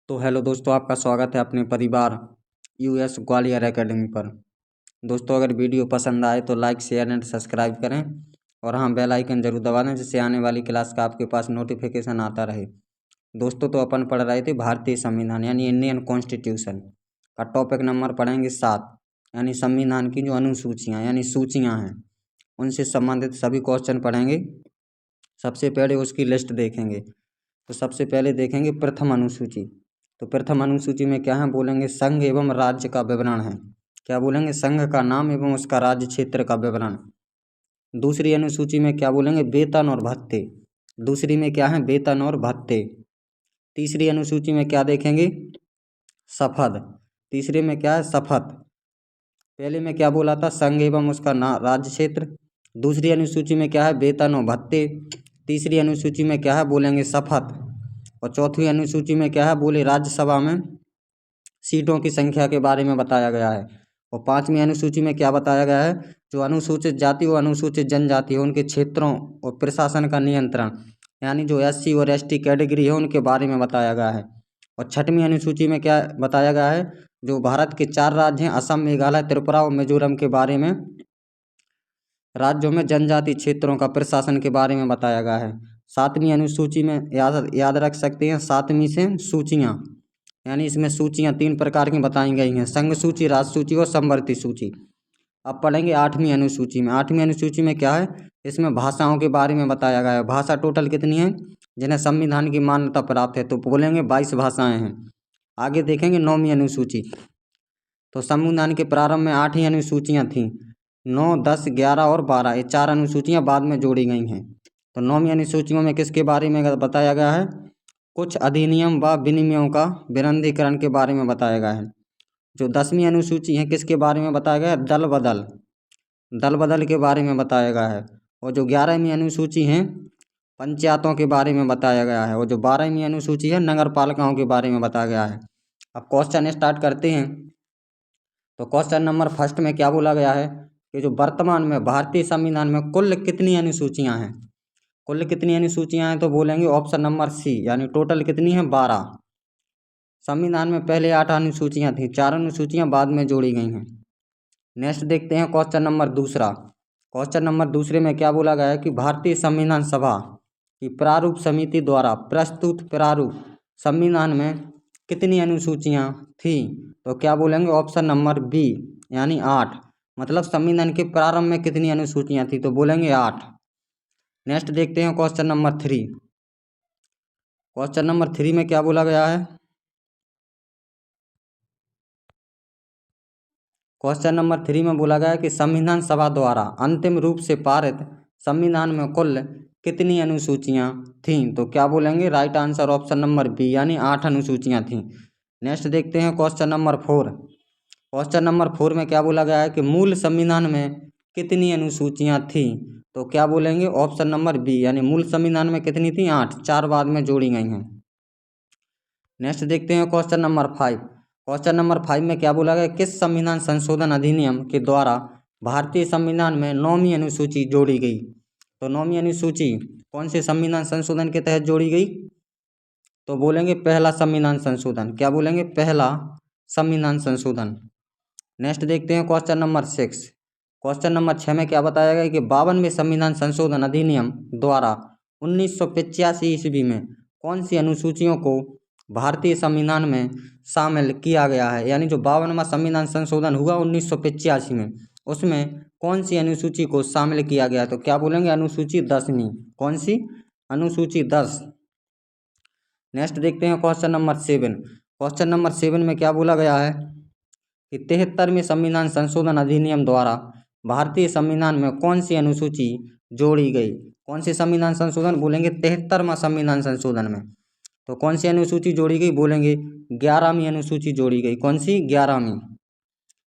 तो हेलो दोस्तों, आपका स्वागत है अपने परिवार यूएस ग्वालियर एकेडमी पर। दोस्तों, अगर वीडियो पसंद आए तो लाइक शेयर एंड सब्सक्राइब करें और हाँ, बेल आइकन जरूर दबा दें जिससे आने वाली क्लास का आपके पास नोटिफिकेशन आता रहे। दोस्तों, तो अपन पढ़ रहे थे भारतीय संविधान यानी इंडियन कॉन्स्टिट्यूशन का टॉपिक नंबर पढ़ेंगे 7 यानी संविधान की जो अनुसूचियाँ यानी सूचियाँ हैं उनसे संबंधित सभी क्वेश्चन पढ़ेंगे। सबसे पहले उसकी लिस्ट देखेंगे। तो सबसे पहले देखेंगे प्रथम अनुसूची। तो प्रथम अनुसूची में क्या है बोलेंगे, संघ एवं राज्य का विवरण है। क्या बोलेंगे, संघ का नाम एवं उसका राज्य क्षेत्र का विवरण। दूसरी अनुसूची में क्या बोलेंगे, वेतन और भत्ते। दूसरी में क्या है, वेतन और भत्ते। तीसरी अनुसूची में क्या देखेंगे, शपथ। तीसरे में क्या है, शपथ। पहले में क्या बोला था, संघ एवं उसका राज्य क्षेत्र। दूसरी अनुसूची में क्या है, वेतन और भत्ते। तीसरी अनुसूची में क्या है बोलेंगे, शपथ। और चौथी अनुसूची में क्या है बोले, राज्यसभा में सीटों की संख्या के बारे में बताया गया है। और पांचवी अनुसूची में क्या बताया गया है, जो अनुसूचित जाति और अनुसूचित जनजाति है उनके क्षेत्रों और प्रशासन का नियंत्रण यानी जो एससी और एसटी कैटेगरी है उनके बारे में बताया गया है। और छठवीं अनुसूची में क्या बताया गया है, जो भारत के 4 राज्य हैं असम, मेघालय, त्रिपुरा और मिजोरम के बारे में राज्यों में जनजाति क्षेत्रों का प्रशासन के बारे में बताया गया है। सातवीं अनुसूची में याद रख सकते हैं, सातवीं से सूचियाँ यानी इसमें सूचियाँ 3 प्रकार की बताई गई हैं, संघ सूची, राज्य सूची और समवर्ती सूची। अब पढ़ेंगे आठवीं अनुसूची में। आठवीं अनुसूची में क्या है, इसमें भाषाओं के बारे में बताया गया है। भाषा टोटल कितनी है जिन्हें संविधान की मान्यता प्राप्त है, तो बोलेंगे 22 भाषाएं हैं। आगे देखेंगे नौवीं अनुसूची। तो संविधान के प्रारंभ में 8 ही अनुसूचियाँ थीं, 9, 10, 11 और 12 ये 4 अनुसूचियाँ बाद में जोड़ी गई हैं। तो नौवीं अनुसूचियों में किसके बारे में बताया गया है, कुछ अधिनियम व विनियमों का विरंधीकरण के बारे में बताया गया है। जो 10वीं अनुसूची है किसके बारे में बताया गया है, दल बदल के बारे में बताया गया है। और जो 11वीं अनुसूची है पंचायतों के बारे में बताया गया है। और जो 12वीं अनुसूची है नगर पालिकाओं के बारे में बताया गया है। अब क्वेश्चन स्टार्ट करते हैं। तो क्वेश्चन नंबर फर्स्ट में क्या बोला गया है कि जो वर्तमान में भारतीय संविधान में कुल कितनी अनुसूचियां हैं, कुल कितनी अनुसूचियां हैं, तो बोलेंगे ऑप्शन नंबर सी यानी टोटल कितनी है, 12। संविधान में पहले 8 अनुसूचियां थी, 4 अनुसूचियां बाद में जोड़ी गई हैं। नेक्स्ट देखते हैं क्वेश्चन नंबर दूसरा। क्वेश्चन नंबर दूसरे में क्या बोला गया है कि भारतीय संविधान सभा की प्रारूप समिति द्वारा प्रस्तुत प्रारूप संविधान में कितनी अनुसूचियां थी, तो क्या बोलेंगे ऑप्शन नंबर बी यानी 8। मतलब संविधान के प्रारंभ में कितनी अनुसूचियां थी, तो बोलेंगे 8। नेक्स्ट देखते हैं क्वेश्चन नंबर 3। क्वेश्चन नंबर 3 में क्या बोला गया है, क्वेश्चन नंबर 3 में बोला गया है कि संविधान सभा द्वारा अंतिम रूप से पारित संविधान में कुल कितनी अनुसूचियां थीं, तो क्या बोलेंगे right answer option number B यानी 8 अनुसूचियां थीं। नेक्स्ट देखते हैं क्वेश्चन नंबर 4। क्वेश्चन नंबर 4 में क्या बोला गया है कि मूल संविधान में कितनी अनुसूचियां थीं, तो क्या बोलेंगे ऑप्शन नंबर बी यानी मूल संविधान में कितनी थी, 8, 4 बाद में जोड़ी गई हैं। नेक्स्ट देखते हैं क्वेश्चन नंबर 5। क्वेश्चन नंबर 5 में क्या बोला गया, किस संविधान संशोधन अधिनियम के द्वारा भारतीय संविधान में 9वीं अनुसूची जोड़ी गई, तो 9वीं अनुसूची कौन से संविधान संशोधन के तहत जोड़ी गई, तो बोलेंगे पहला संविधान संशोधन। क्या बोलेंगे, पहला संविधान संशोधन। नेक्स्ट देखते हैं क्वेश्चन नंबर 6। क्वेश्चन नंबर 6 में क्या बताया गया कि 52वें संविधान संशोधन अधिनियम द्वारा 1985 ईस्वी में कौन सी अनुसूचियों को भारतीय संविधान में शामिल किया गया है, यानी जो 52वां संविधान संशोधन हुआ 1985 में उसमें कौन सी अनुसूची को शामिल किया गया, तो क्या बोलेंगे अनुसूची 10वीं। कौन सी, अनुसूची 10। नेक्स्ट देखते हैं क्वेश्चन नंबर 7। क्वेश्चन नंबर 7 में क्या बोला गया है कि 73वें संविधान संशोधन अधिनियम द्वारा भारतीय संविधान में कौन सी अनुसूची जोड़ी गई। कौन सी संविधान संशोधन, बोलेंगे 73वां संविधान संशोधन में। तो कौन सी अनुसूची जोड़ी गई, बोलेंगे 11वीं अनुसूची जोड़ी गई। कौन सी, 11वीं।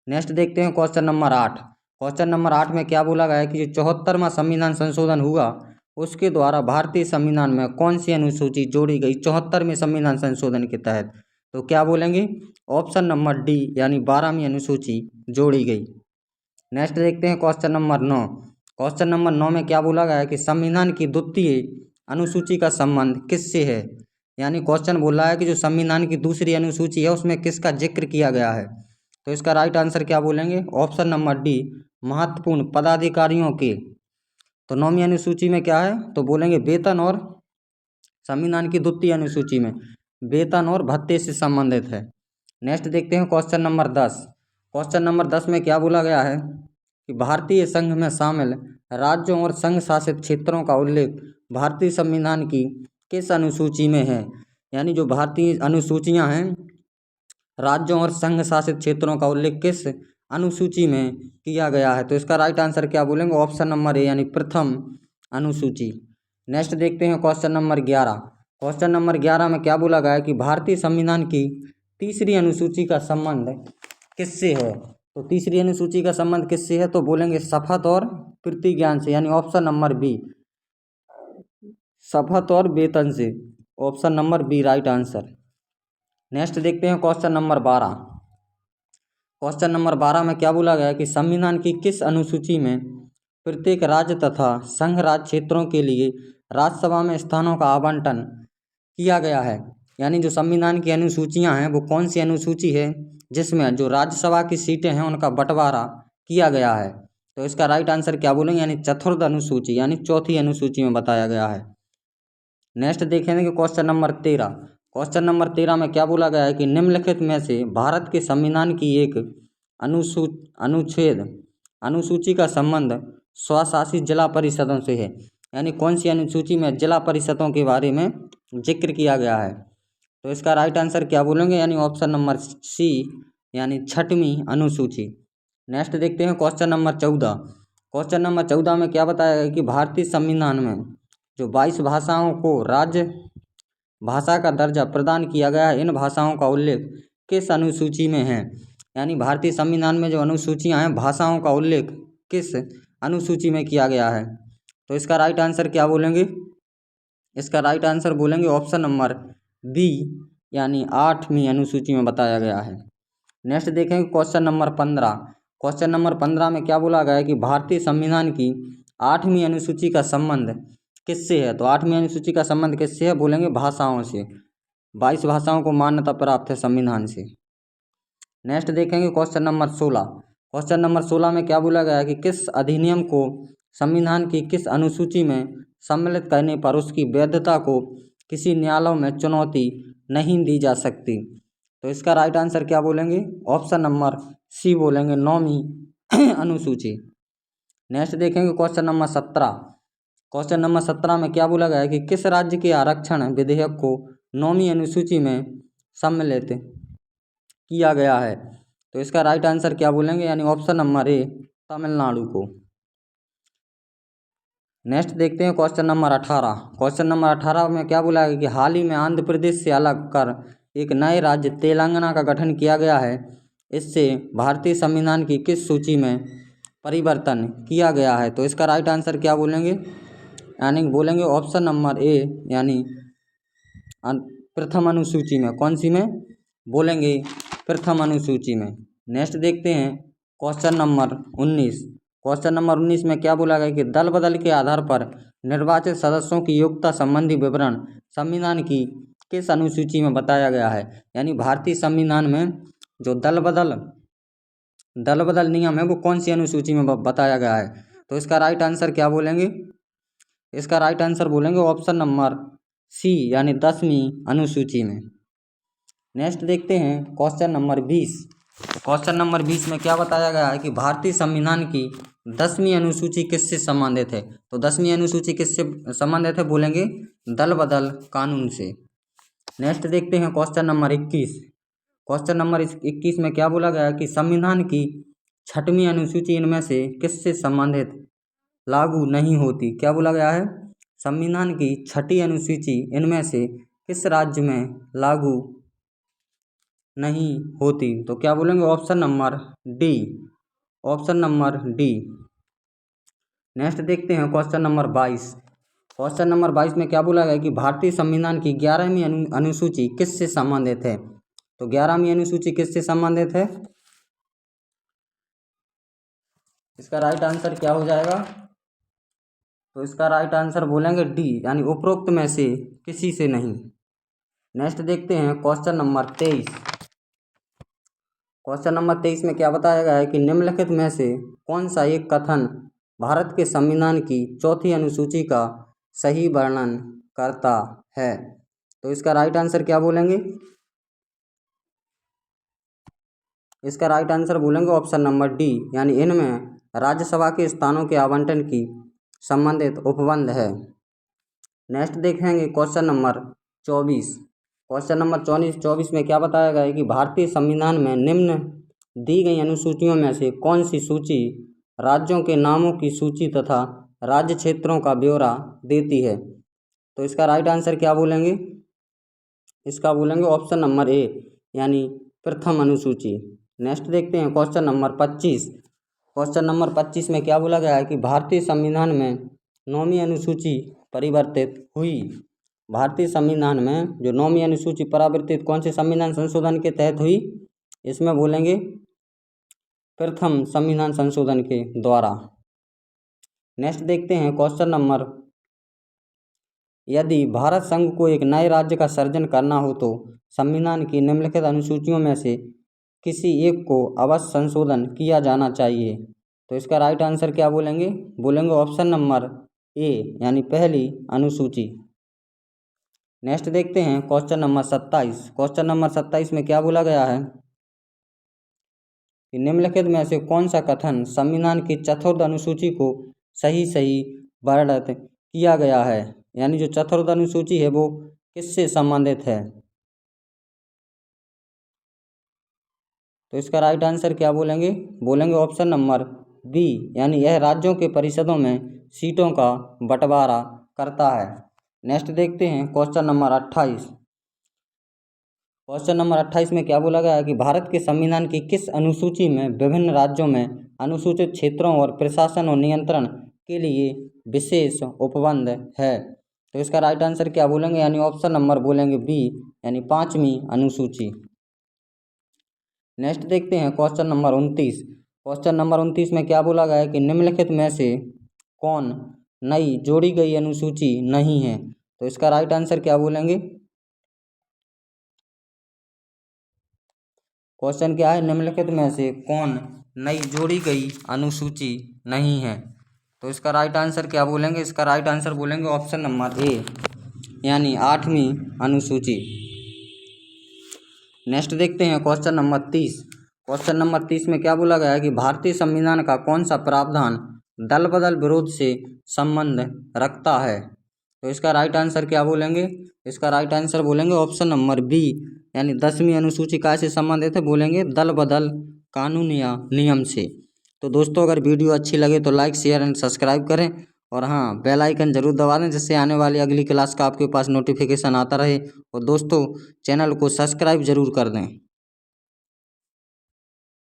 नेक्स्ट देखते हैं क्वेश्चन नंबर 8। क्वेश्चन नंबर 8 में क्या बोला गया है कि जो 74वां संविधान संशोधन हुआ उसके द्वारा भारतीय संविधान में कौन सी अनुसूची जोड़ी गई 74वें संविधान संशोधन के तहत, तो क्या बोलेंगे ऑप्शन नंबर डी यानी 12वीं अनुसूची जोड़ी गई। नेक्स्ट देखते हैं क्वेश्चन नंबर 9। क्वेश्चन नंबर 9 में क्या बोला गया है कि संविधान की द्वितीय अनुसूची का संबंध किससे है, यानी क्वेश्चन बोल रहा है कि जो संविधान की दूसरी अनुसूची है उसमें किसका जिक्र किया गया है। तो इसका राइट आंसर क्या बोलेंगे, ऑप्शन नंबर डी, महत्वपूर्ण पदाधिकारियों के। तो 9वीं अनुसूची में क्या है, तो बोलेंगे वेतन, और संविधान की द्वितीय अनुसूची में वेतन और भत्ते से संबंधित है। नेक्स्ट देखते हैं क्वेश्चन नंबर 10। क्वेश्चन नंबर 10 में क्या बोला गया है कि भारतीय संघ में शामिल राज्यों और संघ शासित क्षेत्रों का उल्लेख भारतीय संविधान की किस अनुसूची में है। यानी जो भारतीय अनुसूचियां हैं, राज्यों और संघ शासित क्षेत्रों का उल्लेख किस अनुसूची में किया गया है। तो इसका राइट आंसर क्या बोलेंगे, ऑप्शन नंबर ए, यानी प्रथम अनुसूची। नेक्स्ट देखते हैं क्वेश्चन नंबर 11। क्वेश्चन नंबर 11 में क्या बोला गया है कि भारतीय संविधान की तीसरी अनुसूची का संबंध किससे है। तो तीसरी अनुसूची का संबंध किससे है, तो बोलेंगे शपथ और प्रतिज्ञान से, यानी ऑप्शन नंबर बी, शपथ और वेतन से। Option number B right answer. Next देखते हैं क्वेश्चन नंबर 12। क्वेश्चन नंबर 12 में क्या बोला गया है कि संविधान की किस अनुसूची में प्रत्येक राज्य तथा संघ राज्य क्षेत्रों के लिए राज्यसभा में स्थानों का आवंटन किया गया है। यानी जो संविधान की अनुसूचियां हैं वो कौन सी अनुसूची है जिसमें जो राज्यसभा की सीटें हैं उनका बंटवारा किया गया है। तो इसका राइट आंसर क्या बोलेंगे, यानी चतुर्थ अनुसूची, यानी चौथी अनुसूची में बताया गया है। नेक्स्ट देखेंगे कि क्वेश्चन नंबर 13। क्वेश्चन नंबर 13 में क्या बोला गया है कि निम्नलिखित में से भारत के संविधान की एक अनुच्छेद अनुसूची का संबंध स्वशासित जिला परिषदों से है। यानी कौन सी अनुसूची में जिला परिषदों के बारे में जिक्र किया गया है। तो इसका राइट आंसर क्या बोलेंगे, यानी ऑप्शन नंबर सी, यानी 6वीं अनुसूची। नेक्स्ट देखते हैं क्वेश्चन नंबर 14। क्वेश्चन नंबर 14 में क्या बताया गया कि भारतीय संविधान में जो 22 भाषाओं को राज्य भाषा का दर्जा प्रदान किया गया है, इन भाषाओं का उल्लेख किस अनुसूची में है। यानी भारतीय संविधान में जो अनुसूचियां हैं, भाषाओं का उल्लेख किस अनुसूची में किया गया है। तो इसका राइट आंसर क्या बोलेंगे, इसका राइट आंसर बोलेंगे ऑप्शन नंबर बी, यानी 8वीं अनुसूची में बताया गया है। नेक्स्ट देखेंगे क्वेश्चन नंबर 15। क्वेश्चन नंबर 15 में क्या बोला गया है कि भारतीय संविधान की 8वीं अनुसूची का संबंध किससे है। तो 8वीं अनुसूची का संबंध किससे है, बोलेंगे भाषाओं से। 22 भाषाओं को मान्यता प्राप्त है संविधान से। नेक्स्ट देखेंगे क्वेश्चन नंबर 16। क्वेश्चन नंबर 16 में क्या बोला गया है कि किस अधिनियम को संविधान की किस अनुसूची में सम्मिलित करने पर उसकी वैधता को किसी न्यायालय में चुनौती नहीं दी जा सकती। तो इसका राइट आंसर क्या बोलेंगे, ऑप्शन नंबर सी बोलेंगे, 9वीं अनुसूची। नेक्स्ट देखेंगे क्वेश्चन नंबर 17। क्वेश्चन नंबर 17 में क्या बोला गया है कि किस राज्य के आरक्षण विधेयक को 9वीं अनुसूची में सम्मिलित किया गया है। तो इसका राइट आंसर क्या बोलेंगे, यानी ऑप्शन नंबर ए, तमिलनाडु को। नेक्स्ट देखते हैं क्वेश्चन नंबर 18। क्वेश्चन नंबर 18 में क्या बोला है कि हाल ही में आंध्र प्रदेश से अलग कर एक नए राज्य तेलंगाना का गठन किया गया है। इससे भारतीय संविधान की किस सूची में परिवर्तन किया गया है। तो इसका राइट आंसर क्या बोलेंगे, यानी बोलेंगे ऑप्शन नंबर ए, यानी प्रथम अनुसूची में। कौन सी में, बोलेंगे प्रथम अनुसूची में। नेक्स्ट देखते हैं क्वेश्चन नंबर 19। क्वेश्चन नंबर 19 में क्या बोला गया कि दल बदल के आधार पर निर्वाचित सदस्यों की योग्यता संबंधी विवरण संविधान की किस अनुसूची में बताया गया है। यानी भारतीय संविधान में जो दल बदल नियम है वो कौन सी अनुसूची में बताया गया है। तो इसका राइट आंसर क्या बोलेंगे, इसका राइट आंसर बोलेंगे ऑप्शन नंबर सी, यानी 10वीं अनुसूची में। नेक्स्ट देखते हैं क्वेश्चन नंबर 20। क्वेश्चन नंबर 20 में क्या बताया गया है कि भारतीय संविधान की 10वीं अनुसूची किससे संबंधित है। तो 10वीं अनुसूची किससे संबंधित है, बोलेंगे दल बदल कानून से। नेक्स्ट देखते हैं क्वेश्चन नंबर 21। क्वेश्चन नंबर 21 में क्या बोला गया है कि संविधान की 6वीं अनुसूची इनमें से किससे संबंधित लागू नहीं होती। क्या बोला गया है, संविधान की 6वीं अनुसूची इनमें से किस राज्य में लागू नहीं होती। तो क्या बोलेंगे, option number D, option number D. Next देखते हैं क्वेश्चन नंबर 22। क्वेश्चन नंबर 22 में क्या बोला गया कि भारतीय संविधान की 11वीं अनुसूची किससे संबंधित है। तो 11वीं अनुसूची किससे संबंधित है, इसका राइट आंसर क्या हो जाएगा। तो इसका राइट आंसर बोलेंगे डी, यानी उपरोक्त में से किसी से नहीं। नेक्स्ट देखते हैं क्वेश्चन नंबर 23। क्वेश्चन नंबर 23 में क्या बताया गया है कि निम्नलिखित में से कौन सा एक कथन भारत के संविधान की चौथी अनुसूची का सही वर्णन करता है। तो इसका राइट आंसर क्या बोलेंगे? इसका राइट आंसर बोलेंगे ऑप्शन नंबर डी, यानी इनमें राज्यसभा के स्थानों के आवंटन की संबंधित उपबंध है। नेक्स्ट देखेंगे क्वेश्चन नंबर 24। क्वेश्चन नंबर 24 में क्या बताया गया है कि भारतीय संविधान में निम्न दी गई अनुसूचियों में से कौन सी सूची राज्यों के नामों की सूची तथा राज्य क्षेत्रों का ब्यौरा देती है। तो इसका राइट आंसर क्या बोलेंगे? इसका बोलेंगे ऑप्शन नंबर ए, यानी प्रथम अनुसूची। नेक्स्ट देखते हैं क्वेश्चन नंबर 25। क्वेश्चन नंबर 25 में क्या बोला गया है कि भारतीय संविधान में 9वीं अनुसूची परिवर्तित हुई। भारतीय संविधान में जो 9वीं अनुसूची परिवर्तित कौन से संविधान संशोधन के तहत हुई? इसमें बोलेंगे प्रथम संविधान संशोधन के द्वारा। नेक्स्ट देखते हैं क्वेश्चन नंबर, यदि भारत संघ को एक नए राज्य का सृजन करना हो तो संविधान की निम्नलिखित अनुसूचियों में से किसी एक को अवश्य संशोधन किया जाना चाहिए। तो इसका राइट आंसर क्या बोलेंगे? बोलेंगे ऑप्शन नंबर ए, यानी पहली अनुसूची। नेक्स्ट देखते हैं क्वेश्चन नंबर 27। क्वेश्चन नंबर 27 में क्या बोला गया है कि निम्नलिखित में से कौन सा कथन संविधान की चतुर्थ अनुसूची को सही वर्णित किया गया है, यानी जो चतुर्थ अनुसूची है वो किससे संबंधित है। तो इसका राइट आंसर क्या बोलेंगे? बोलेंगे ऑप्शन नंबर बी, यानी यह राज्यों के परिषदों में सीटों का बंटवारा करता है। नेक्स्ट देखते हैं क्वेश्चन नंबर 28। क्वेश्चन नंबर 28 में क्या बोला गया है कि भारत के संविधान की किस अनुसूची में विभिन्न राज्यों में अनुसूचित क्षेत्रों और प्रशासन और नियंत्रण के लिए विशेष उपबंध है। तो इसका राइट आंसर क्या बोलेंगे? यानी ऑप्शन नंबर बोलेंगे बी, यानी 5वीं अनुसूची। नेक्स्ट देखते हैं क्वेश्चन नंबर 29। क्वेश्चन नंबर 29 में क्या बोला गया है कि निम्नलिखित में से कौन नई जोड़ी गई अनुसूची नहीं है। तो इसका राइट आंसर क्या बोलेंगे? क्वेश्चन क्या है? निम्नलिखित में से कौन नई जोड़ी गई अनुसूची नहीं है। तो इसका राइट आंसर क्या बोलेंगे? इसका राइट आंसर बोलेंगे ऑप्शन नंबर ए, यानी 8वीं अनुसूची। नेक्स्ट देखते हैं क्वेश्चन नंबर 30। क्वेश्चन नंबर 30 में क्या बोला गया है कि भारतीय संविधान का कौन सा प्रावधान दल बदल विरोध से संबंध रखता है। तो इसका राइट आंसर क्या बोलेंगे? इसका राइट आंसर बोलेंगे ऑप्शन नंबर बी, यानी 10वीं अनुसूची का से संबंधित है, बोलेंगे दल बदल कानून या नियम से। तो दोस्तों अगर वीडियो अच्छी लगे तो लाइक शेयर एंड सब्सक्राइब करें, और हाँ बेल आइकन जरूर दबा दें जिससे आने वाली अगली क्लास का आपके पास नोटिफिकेशन आता रहे। और दोस्तों चैनल को सब्सक्राइब जरूर कर दें।